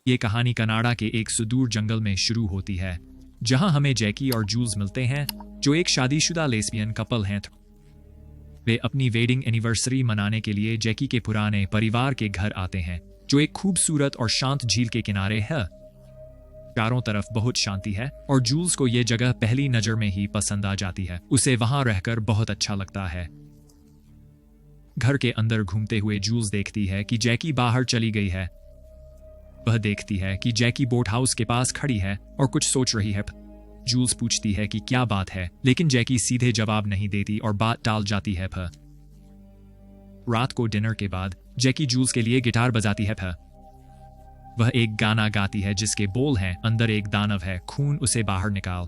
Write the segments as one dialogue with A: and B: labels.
A: ये कहानी कनाडा के एक सुदूर जंगल में शुरू होती है, जहां हमें जैकी और जूल्स मिलते हैं, जो एक शादीशुदा लेस्बियन कपल हैं। वे अपनी वेडिंग एनिवर्सरी मनाने के लिए जैकी के पुराने परिवार के घर आते हैं, जो एक खूबसूरत और शांत झील के किनारे है। चारों तरफ बहुत शांति है और जूल्स को ये जगह पहली नजर में ही पसंद आ जाती है। उसे वहां रहकर बहुत अच्छा लगता है। घर के अंदर घूमते हुए जूल्स देखती है कि जैकी बाहर चली गई है। वह देखती है कि जैकी बोट हाउस के पास खड़ी है और कुछ सोच रही है। जूल्स पूछती है कि क्या बात है, लेकिन जैकी सीधे जवाब नहीं देती और बात टाल जाती है। रात को डिनर के बाद जैकी जूल्स के लिए गिटार बजाती है। वह एक गाना गाती है जिसके बोल हैं, अंदर एक दानव है, खून उसे बाहर निकाल।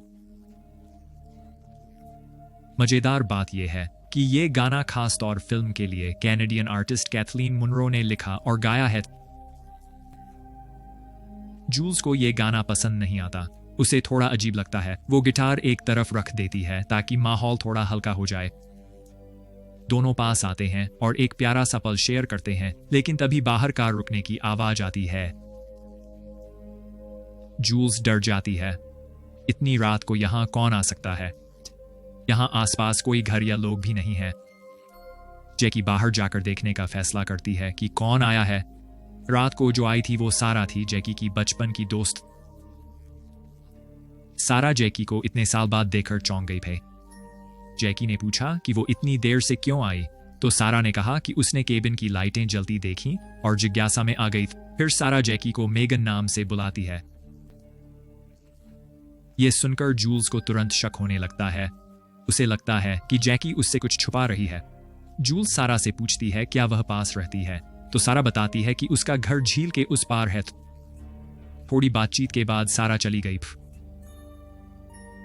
A: मजेदार बात यह है कि यह गाना खास तौर फिल्म के लिए कैनेडियन आर्टिस्ट कैथलीन मुनरो ने लिखा और गाया है। जूल्स को यह गाना पसंद नहीं आता। उसे थोड़ा अजीब लगता है। वो गिटार एक तरफ रख देती है ताकि माहौल थोड़ा हल्का हो जाए। दोनों पास आते हैं और एक प्यारा सा पल शेयर करते हैं, लेकिन तभी बाहर कार रुकने की आवाज आती है। जूल्स डर जाती है। इतनी रात को यहां कौन आ सकता है? यहां आसपास कोई घर या लोग भी नहीं है। जैकी बाहर जाकर देखने का फैसला करती है कि कौन आया है। रात को जो आई थी वो सारा थी, जैकी की बचपन की दोस्त। सारा जैकी को इतने साल बाद देखकर चौंक गई थी। जैकी ने पूछा कि वो इतनी देर से क्यों आई, तो सारा ने कहा कि उसने केबिन की लाइटें जलती देखी और जिज्ञासा में आ गई। फिर सारा जैकी को मेगन नाम से बुलाती है। यह सुनकर जूल्स को तुरंत शक होने लगता है। उसे लगता है कि जैकी उससे कुछ छुपा रही है। जूल्स सारा से पूछती है क्या वह पास रहती है, तो सारा बताती है कि उसका घर झील के उस पार है। थोड़ी बातचीत के बाद सारा चली गई।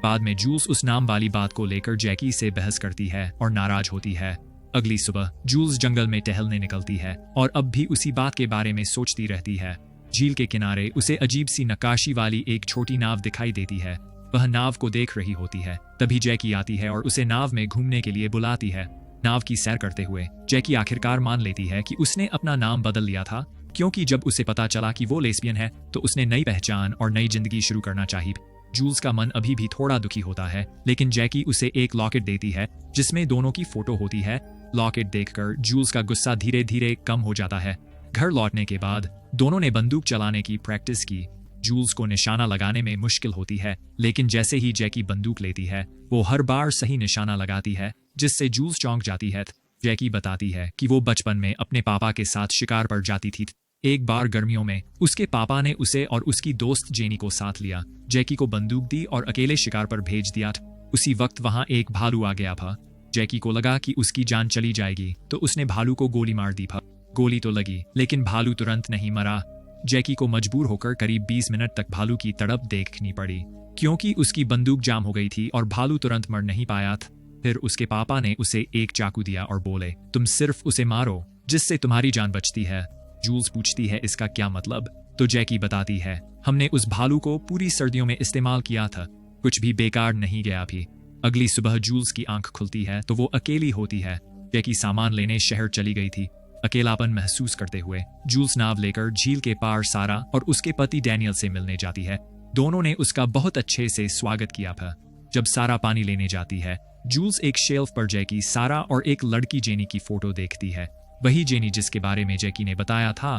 A: बाद में जूल्स उस नाम वाली बात को लेकर जैकी से बहस करती है और नाराज होती है। अगली सुबह जूल्स जंगल में टहलने निकलती है और अब भी उसी बात के बारे में सोचती रहती है। झील के किनारे उसे अजीब सी नक्काशी वाली एक छोटी नाव दिखाई देती है। वह नाव को देख रही होती है। तभी जैकी आती है और उसे नाव में घूमने के लिए बुलाती है। नाव की सैर करते हुए जैकी आखिरकार मान लेती है कि उसने अपना नाम बदल लिया था, क्योंकि जब उसे पता चला कि वो लेस्बियन है तो उसने नई पहचान और नई जिंदगी शुरू करना चाहिए। जूल्स का मन अभी भी थोड़ा दुखी होता है, लेकिन जैकी उसे एक लॉकेट देती है जिसमें दोनों की फोटो होती है। लॉकेट देखकर जूल्स का गुस्सा धीरे धीरे कम हो जाता है। घर लौटने के बाद दोनों ने बंदूक चलाने की प्रैक्टिस की। जूल्स को निशाना लगाने में मुश्किल होती है, लेकिन जैसे ही जैकी बंदूक लेती है वो हर बार सही निशाना लगाती है, जिससे जूल्स चौंक जाती है। जैकी बताती है कि वो बचपन में अपने पापा के साथ शिकार पर जाती थी। एक बार गर्मियों में उसके पापा ने उसे और उसकी दोस्त जेनी को साथ लिया। जैकी को बंदूक दी और अकेले शिकार पर भेज दिया। उसी वक्त वहां एक भालू आ गया था। जैकी को लगा कि उसकी जान चली जाएगी, तो उसने भालू को गोली मार दी। गोली तो लगी, लेकिन भालू तुरंत नहीं मरा। जैकी को मजबूर होकर करीब 20 मिनट तक भालू की तड़प देखनी पड़ी, क्योंकि उसकी बंदूक जाम हो गई थी और भालू तुरंत मर नहीं पाया था। फिर उसके पापा ने उसे एक चाकू दिया और बोले, तुम सिर्फ उसे मारो, जिससे तुम्हारी जान बचती है। जूल्स पूछती है इसका क्या मतलब, तो जैकी बताती है, हमने उस भालू को पूरी सर्दियों में इस्तेमाल किया था, कुछ भी बेकार नहीं गया भी। अगली सुबह जूल्स की आंख खुलती है तो वो अकेली होती है। जैकी सामान लेने शहर चली गई थी। अकेलापन महसूस करते हुए जूल्स नाव लेकर झील के पार सारा और उसके पति डैनियल से मिलने जाती है। दोनों ने उसका बहुत अच्छे से स्वागत किया था। जब सारा पानी लेने जाती है, जूल्स एक शेल्फ पर जैकी, सारा और एक लड़की जेनी की फोटो देखती है। वही जेनी जिसके बारे में जैकी ने बताया था।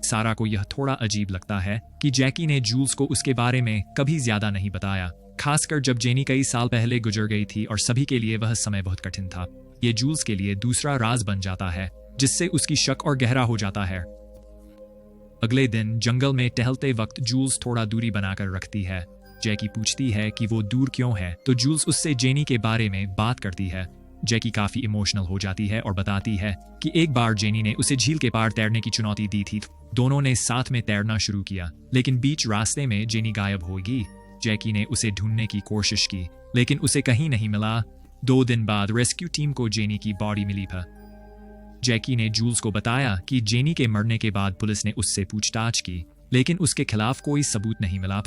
A: सारा को यह थोड़ा अजीब लगता है कि जैकी ने जूल्स को उसके बारे में कभी ज्यादा नहीं बताया, खासकर जब जेनी कई साल पहले गुजर गई थी और सभी के लिए वह समय बहुत कठिन था। ये जूल्स के लिए दूसरा राज बन जाता है, जिससे उसकी शक और गहरा हो जाता है। अगले दिन जंगल में टहलते वक्त जूल्स थोड़ा दूरी बनाकर रखती है। जैकी पूछती है कि वो दूर क्यों है, तो जूल्स उससे जेनी के बारे में बात करती है। जैकी काफी इमोशनल हो जाती है और बताती है कि एक बार जेनी ने उसे झील के पार तैरने की चुनौती दी थी। दोनों ने साथ में तैरना शुरू किया, लेकिन बीच रास्ते में जेनी गायब हो गई। जैकी ने उसे ढूंढने की कोशिश की, लेकिन उसे कहीं नहीं मिला। 2 दिन बाद रेस्क्यू टीम को जेनी की बॉडी मिली था। जैकी ने जूल्स को बताया कि जेनी के मरने के बाद पुलिस ने उससे पूछताछ की, लेकिन उसके खिलाफ कोई सबूत नहीं मिला।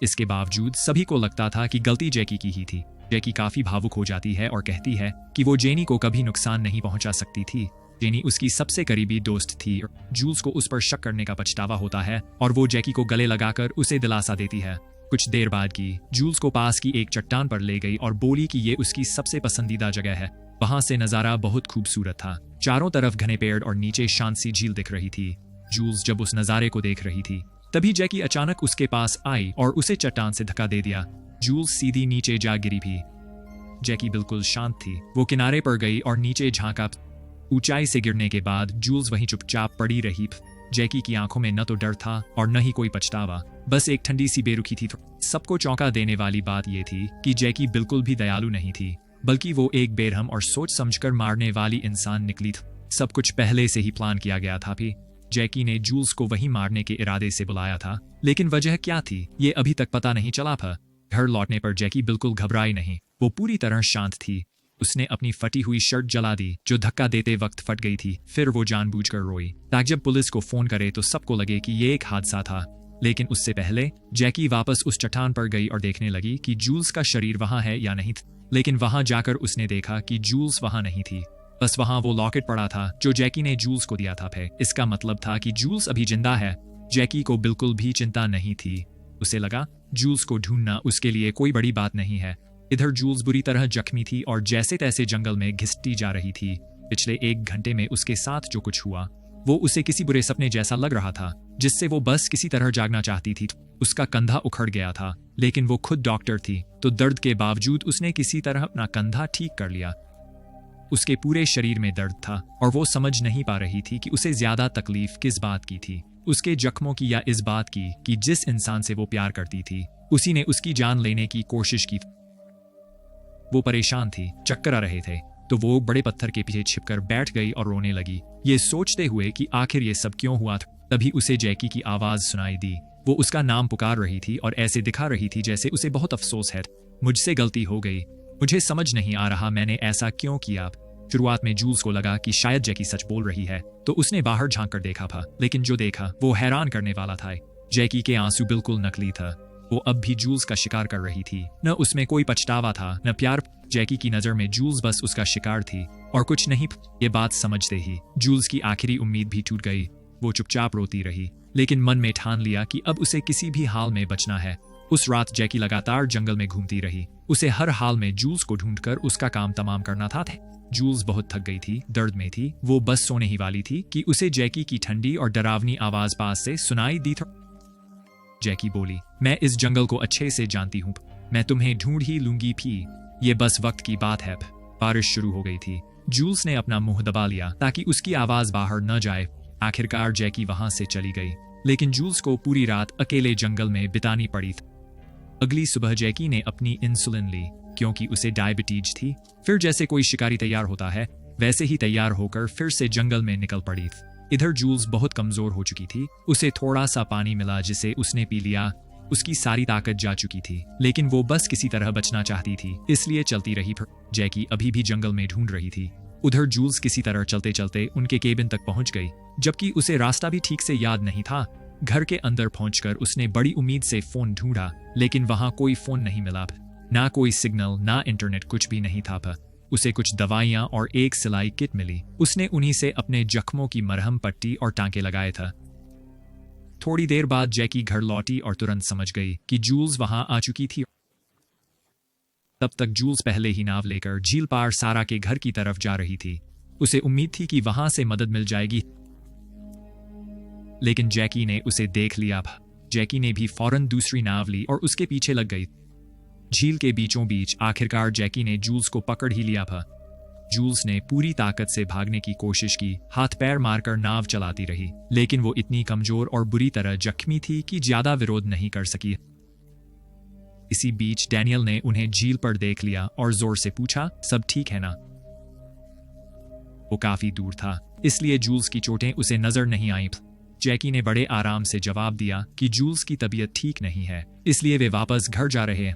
A: इसके बावजूद सभी को लगता था कि गलती जैकी की ही थी। जैकी काफी भावुक हो जाती है और कहती है कि वो जेनी को कभी नुकसान नहीं पहुंचा सकती थी। जेनी उसकी सबसे करीबी दोस्त थी। जूल्स को उस पर शक करने का पछतावा होता है और वो जैकी को गले लगाकर उसे दिलासा देती है। कुछ देर बाद की जूल्स को पास की एक चट्टान पर ले गई और बोली कि ये उसकी सबसे पसंदीदा जगह है। वहां से नजारा बहुत खूबसूरत था। चारों तरफ घने पेड़ और नीचे शांत सी झील दिख रही थी। जूल्स जब उस नजारे को देख रही थी तभी जैकी अचानक उसके पास आई और उसे चट्टान से धक्का दे दिया। जूल्स सीधी नीचे जा गिरी भी। जैकी बिल्कुल शांत थी। वो किनारे पर गई और नीचे झांका। ऊंचाई से गिरने के बाद जूल्स वहीं चुपचाप पड़ी रही। जैकी की आंखों में न तो डर था और न ही कोई पछतावा, बस एक ठंडी सी बेरुखी थी। सबको चौंका देने वाली बात यह थी कि जैकी बिल्कुल भी दयालु नहीं थी, बल्कि वो एक बेरहम और सोच समझकर मारने वाली इंसान निकली थी। सब कुछ पहले से ही प्लान किया गया था। भी जैकी ने जूल्स को वहीं मारने के इरादे से बुलाया था, लेकिन वजह क्या थी ये अभी तक पता नहीं चला था। घर लौटने पर जैकी बिल्कुल घबराई नहीं। वो पूरी तरह शांत थी। उसने अपनी फटी हुई शर्ट जला दी जो धक्का देते वक्त फट गई थी। फिर वो जानबूझकर रोई ताकि जब पुलिस को फोन करे तो सबको लगे कि ये एक हादसा था। लेकिन उससे पहले जैकी वापस उस चट्टान पर गई और देखने लगी कि जूल्स का शरीर वहां है या नहीं। लेकिन वहां जाकर उसने देखा कि जूल्स वहां नहीं थी, बस वहां वो लॉकेट पड़ा था जो जैकी ने जूल्स को दिया था। इसका मतलब था कि जूल्स अभी जिंदा है। जैकी को बिल्कुल भी चिंता नहीं थी। उसे लगा जूल्स को ढूंढना उसके लिए कोई बड़ी बात नहीं है। इधर जूल्स बुरी तरह जख्मी थी और जैसे तैसे जंगल में घिसटी जा रही थी। पिछले 1 घंटे में उसके साथ जो कुछ हुआ वो उसे किसी बुरे सपने जैसा लग रहा था, जिससे वो बस किसी तरह जागना चाहती थी। उसका कंधा उखड़ गया था, लेकिन वो खुद डॉक्टर थी तो दर्द के बावजूद उसने किसी तरह अपना कंधा ठीक कर लिया। उसके पूरे शरीर में दर्द था और वो समझ नहीं पा रही थी कि उसे ज्यादा तकलीफ किस बात की थी, उसके जख्मों की या इस बात की कि जिस इंसान से वो प्यार करती थी उसी ने उसकी जान लेने की कोशिश की। वो परेशान थी, चक्कर आ रहे थे, तो वो बड़े पत्थर के पीछे छिपकर बैठ गई और रोने लगी, ये सोचते हुए कि आखिर ये सब क्यों हुआ था। तभी उसे जैकी की आवाज सुनाई दी। वो उसका नाम पुकार रही थी और ऐसे दिखा रही थी जैसे उसे बहुत अफसोस है। मुझसे गलती हो गई, मुझे समझ नहीं आ रहा मैंने ऐसा क्यों किया। शुरुआत में जूल्स को लगा कि शायद जैकी सच बोल रही है, तो उसने बाहर झांक कर देखा था, लेकिन जो देखा वो हैरान करने वाला था। जैकी के आंसू बिल्कुल नकली था। वो अब भी जूल्स का शिकार कर रही थी। न उसमें कोई पछतावा था न प्यार। जैकी की नजर में जूल्स बस उसका शिकार थी और कुछ नहीं। ये बात समझते ही जूल्स की आखिरी उम्मीद भी टूट गई। वो चुपचाप रोती रही, लेकिन मन में ठान लिया कि अब उसे किसी भी हाल में बचना है। उस रात जैकी लगातार जंगल में घूमती रही। उसे हर हाल में जूल्स को ढूंढकर उसका काम तमाम करना था। जूल्स बहुत थक गई थी, दर्द में थी, वो बस सोने ही वाली थी कि उसे जैकी की ठंडी और डरावनी आवाज पास से सुनाई दी थी। जैकी बोली, मैं इस जंगल को अच्छे से जानती हूँ, मैं तुम्हें ढूंढ ही लूंगी भी, ये बस वक्त की बात है। बारिश शुरू हो गई थी। जूल्स ने अपना मुंह दबा लिया ताकि उसकी आवाज बाहर न जाए। आखिरकार जैकी वहां से चली गई, लेकिन जूल्स को पूरी रात अकेले जंगल में बितानी पड़ी। अगली सुबह जैकी ने अपनी इंसुलिन ली क्योंकि उसे डायबिटीज थी। फिर जैसे कोई शिकारी तैयार होता है वैसे ही तैयार होकर फिर से जंगल में निकल पड़ी। इधर जूल्स बहुत कमजोर हो चुकी थी। उसे थोड़ा सा पानी मिला जिसे उसने पी लिया। उसकी सारी ताकत जा चुकी थी, लेकिन वो बस किसी तरह बचना चाहती थी, इसलिए चलती रही। जैकी अभी भी जंगल में ढूंढ रही थी। उधर जूल्स किसी तरह चलते चलते उनके केबिन तक पहुंच गई, जबकि उसे रास्ता भी ठीक से याद नहीं था। घर के अंदर पहुंचकर उसने बड़ी उम्मीद से फोन ढूंढा, लेकिन वहां कोई फोन नहीं मिला। ना कोई सिग्नल, ना इंटरनेट, कुछ भी नहीं था। उसे कुछ दवाइयां और एक सिलाई किट मिली। उसने उन्हीं से अपने जख्मों की मरहम पट्टी और टांके लगाए था। थोड़ी देर बाद जैकी घर लौटी और तुरंत समझ गई कि जूल्स वहां आ चुकी थी। तब तक जूल्स पहले ही नाव लेकर झील पार सारा के घर की तरफ जा रही थी। उसे उम्मीद थी कि वहां से मदद मिल जाएगी, लेकिन जैकी ने उसे देख लिया। जैकी ने भी फौरन दूसरी नाव ली और उसके पीछे लग गई। झील के बीचों बीच आखिरकार जैकी ने जूल्स को पकड़ ही लिया था। जूल्स ने पूरी ताकत से भागने की कोशिश की, हाथ पैर मारकर नाव चलाती रही, लेकिन वो इतनी कमजोर और बुरी तरह जख्मी थी कि ज्यादा विरोध नहीं कर सकी। इसी बीच डैनियल ने उन्हें झील पर देख लिया और जोर से पूछा, सब ठीक है ना? वो काफी दूर था, इसलिए जूल्स की चोटें उसे नजर नहीं आईं। जैकी ने बड़े आराम से जवाब दिया कि जूल्स की तबीयत ठीक नहीं है, इसलिए वे वापस घर जा रहे हैं।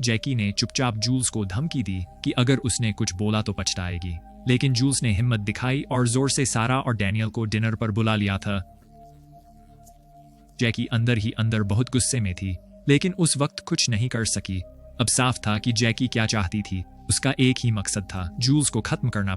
A: जैकी ने चुपचाप जूल्स को धमकी दी कि अगर उसने कुछ बोला तो पछताएगी, लेकिन जूल्स ने हिम्मत दिखाई और जोर से सारा और डैनियल को डिनर पर बुला लिया था। जैकी अंदर ही अंदर बहुत गुस्से में थी, लेकिन उस वक्त कुछ नहीं कर सकी। अब साफ था कि जैकी क्या चाहती थी। उसका एक ही मकसद था, जूल्स को खत्म करना।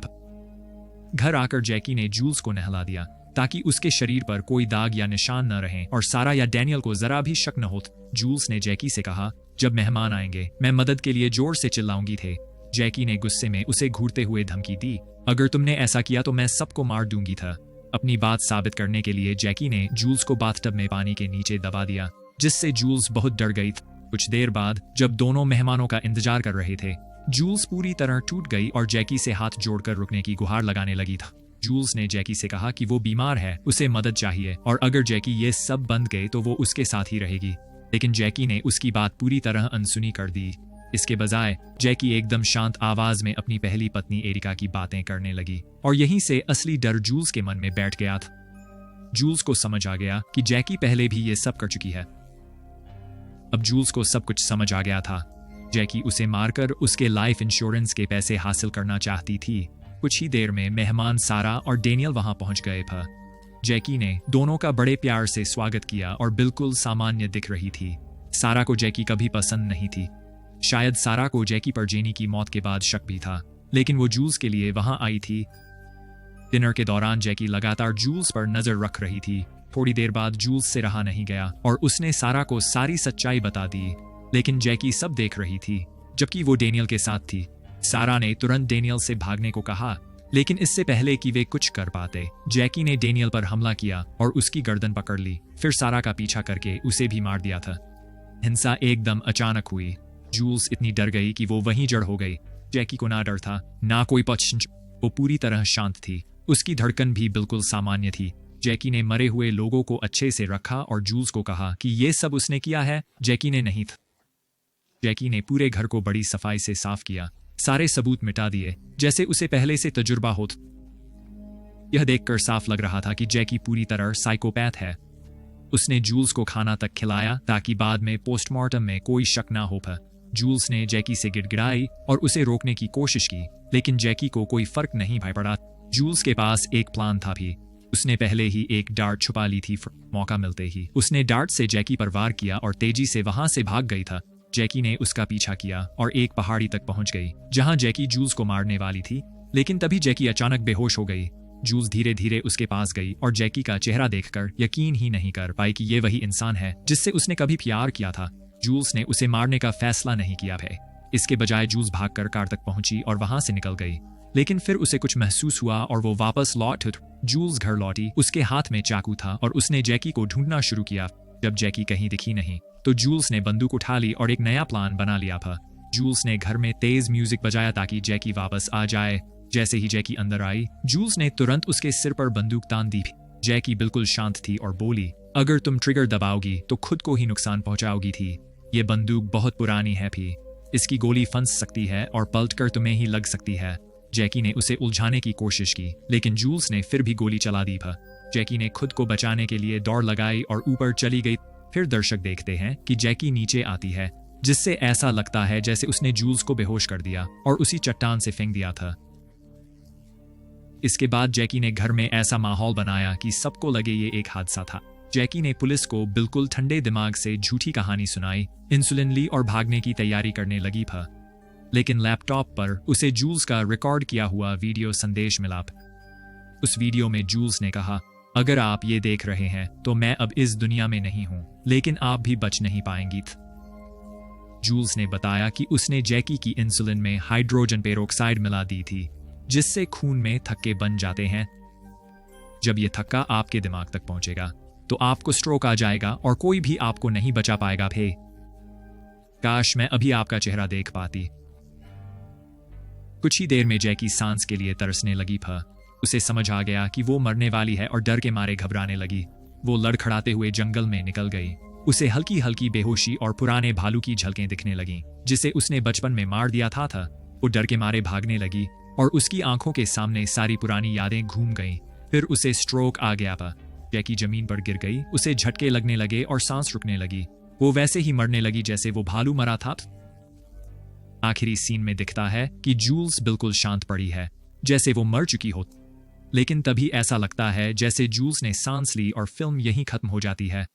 A: घर आकर जैकी ने जूल्स को नहला दिया ताकि उसके शरीर पर कोई दाग या निशान न रहे और सारा या डैनियल को जरा भी शक न हो। जूल्स ने जैकी से कहा, जब मेहमान आएंगे मैं मदद के लिए जोर से चिल्लाऊंगी थे। जैकी ने गुस्से में उसे घूरते हुए धमकी दी, अगर तुमने ऐसा किया तो मैं सबको मार दूंगी था। अपनी बात साबित करने के लिए जैकी ने जूल्स को बाथटब में पानी के नीचे दबा दिया, जिससे जूल्स बहुत डर गई। कुछ देर बाद जब दोनों मेहमानों का इंतजार कर रहे थे, जूल्स पूरी तरह टूट गई और जैकी से हाथ जोड़कर रुकने की गुहार लगाने लगी था। जूल्स ने जैकी से कहा कि वो बीमार है, उसे मदद चाहिए और अगर जैकी ये सब बंद गए तो वो उसके साथ ही रहेगी। लेकिन जैकी ने उसकी बात पूरी तरह अनसुनी कर दी। इसके बजाय जैकी एकदम शांत आवाज में अपनी पहली पत्नी एरिका की बातें करने लगी और यहीं से असली डर जूल्स के मन में बैठ गया था। जूल्स को समझ आ गया कि जैकी पहले भी ये सब कर चुकी है। अब जूल्स को सब कुछ समझ आ गया था। जैकी उसे मारकर उसके लाइफ इंश्योरेंस के पैसे हासिल करना चाहती थी। कुछ ही देर में मेहमान सारा और डेनियल वहां पहुंच गए थे। जैकी ने दोनों का बड़े प्यार से स्वागत किया और बिल्कुल सामान्य दिख रही थी। सारा को जैकी कभी पसंद नहीं थी। शायद सारा को जैकी पर जेनी की मौत के बाद शक भी था, लेकिन वो जूल्स के लिए वहां आई थी। डिनर के दौरान जैकी लगातार जूल्स पर नजर रख रही थी। थोड़ी देर बाद जूल्स से रहा नहीं गया और उसने सारा को सारी सच्चाई बता दी, लेकिन जैकी सब देख रही थी, जबकि वो डेनियल के साथ थी। सारा ने तुरंत डेनियल से भागने को कहा, लेकिन इससे पहले कि वे कुछ कर पाते, जैकी ने डेनियल पर हमला किया और उसकी गर्दन पकड़ ली, फिर सारा का पीछा करके उसे भी मार दिया था। हिंसा एकदम अचानक हुई। जूल्स इतनी डर गई कि वो वहीं जड़ हो गई। जैकी को ना डर था, ना कोई पश्च। वो पूरी तरह शांत थी, उसकी धड़कन भी बिल्कुल सामान्य थी। जैकी ने मरे हुए लोगों को अच्छे से रखा और जूल्स को कहा कि ये सब उसने किया है, जैकी ने नहीं था। जैकी ने पूरे घर को बड़ी सफाई से साफ किया, सारे सबूत मिटा दिए, जैसे उसे पहले से तजुर्बा हो। यह देखकर साफ लग रहा था कि जैकी पूरी तरह साइकोपैथ है। उसने जूल्स को खाना तक खिलाया ताकि बाद में पोस्टमार्टम में कोई शक ना हो पाए। जूल्स ने जैकी से गिड़गिड़ाई और उसे रोकने की कोशिश की, लेकिन जैकी को कोई फर्क नहीं पड़ा। जूल्स के पास एक प्लान था भी। उसने पहले ही एक डार्ट छुपा ली थी। मौका मिलते ही उसने डार्ट से जैकी पर वार किया और तेजी से वहां से भाग गई था। जैकी ने उसका पीछा किया और एक पहाड़ी तक पहुंच गई, जहां जैकी जूल्स को मारने वाली थी। लेकिन तभी जैकी अचानक बेहोश हो गई। जूल्स धीरे धीरे उसके पास गई और जैकी का चेहरा देखकर यकीन ही नहीं कर पाई कि ये वही इंसान है जिससे उसने कभी प्यार किया था। जूल्स ने उसे मारने का फैसला नहीं किया है। इसके बजाय जूल्स भागकर कार तक पहुंची और वहां से निकल गई। लेकिन फिर उसे कुछ महसूस हुआ और वो वापस लौट। जूल्स घर लौटी, उसके हाथ में चाकू था और उसने जैकी को ढूंढना शुरू किया। जब जैकी कहीं दिखी नहीं तो जूल्स ने बंदूक उठा ली और एक नया प्लान बना लिया था। जूल्स ने घर में तेज म्यूजिक बजाया ताकि जैकी वापस आ जाए। जैसे ही जैकी अंदर आई, जूल्स ने तुरंत उसके सिर पर बंदूक तान दी। जैकी बिल्कुल शांत थी और बोली, अगर तुम ट्रिगर दबाओगी तो खुद को ही नुकसान पहुंचाओगी थी। ये बंदूक बहुत पुरानी है भी, इसकी गोली फंस सकती है और पलटकर तुम्हें ही लग सकती है। जैकी ने उसे उलझाने की कोशिश की, लेकिन जूल्स ने फिर भी गोली चला दी था। जैकी ने खुद को बचाने के लिए दौड़ लगाई और ऊपर चली गई। फिर दर्शक देखते हैं कि जैकी नीचे आती है, जिससे ऐसा लगता है जैसे उसने जूल्स को बेहोश कर दिया और उसी चट्टान से फेंक दिया था। इसके बाद जैकी ने घर में ऐसा माहौल बनाया कि सबको लगे ये एक हादसा था। जैकी ने पुलिस को बिल्कुल ठंडे दिमाग से झूठी कहानी सुनाई, इंसुलिन ली और भागने की तैयारी करने लगी था। लेकिन लैपटॉप पर उसे जूल्स का रिकॉर्ड किया हुआ वीडियो संदेश मिला। उस वीडियो में जूल्स ने कहा, अगर आप ये देख रहे हैं तो मैं अब इस दुनिया में नहीं हूं, लेकिन आप भी बच नहीं पाएंगी। जूल्स ने बताया कि उसने जैकी की इंसुलिन में हाइड्रोजन पेरोक्साइड मिला दी थी, जिससे खून में थक्के बन जाते हैं। जब ये थक्का आपके दिमाग तक पहुंचेगा तो आपको स्ट्रोक आ जाएगा और कोई भी आपको नहीं बचा पाएगा। भे काश मैं अभी आपका चेहरा देख पाती। कुछ ही देर में जैकी सांस के लिए तरसने लगी था। उसे समझ आ गया कि वो मरने वाली है और डर के मारे घबराने लगी। वो लड़खड़ाते हुए जंगल में निकल गई। उसे हल्की हल्की बेहोशी और पुराने भालू की झलकें दिखने लगीं, जिसे उसने बचपन में मार दिया था। वो डर के मारे भागने लगी और उसकी आंखों के सामने सारी पुरानी यादें घूम गईं। फिर उसे स्ट्रोक आ गया था। जैकी जमीन पर गिर गई, उसे झटके लगने लगे और सांस रुकने लगी। वो वैसे ही मरने लगी जैसे वो भालू मरा था। आखिरी सीन में दिखता है कि जूल्स बिल्कुल शांत पड़ी है, जैसे वो मर चुकी हो। लेकिन तभी ऐसा लगता है जैसे जूल्स ने सांस ली और फिल्म यहीं खत्म हो जाती है।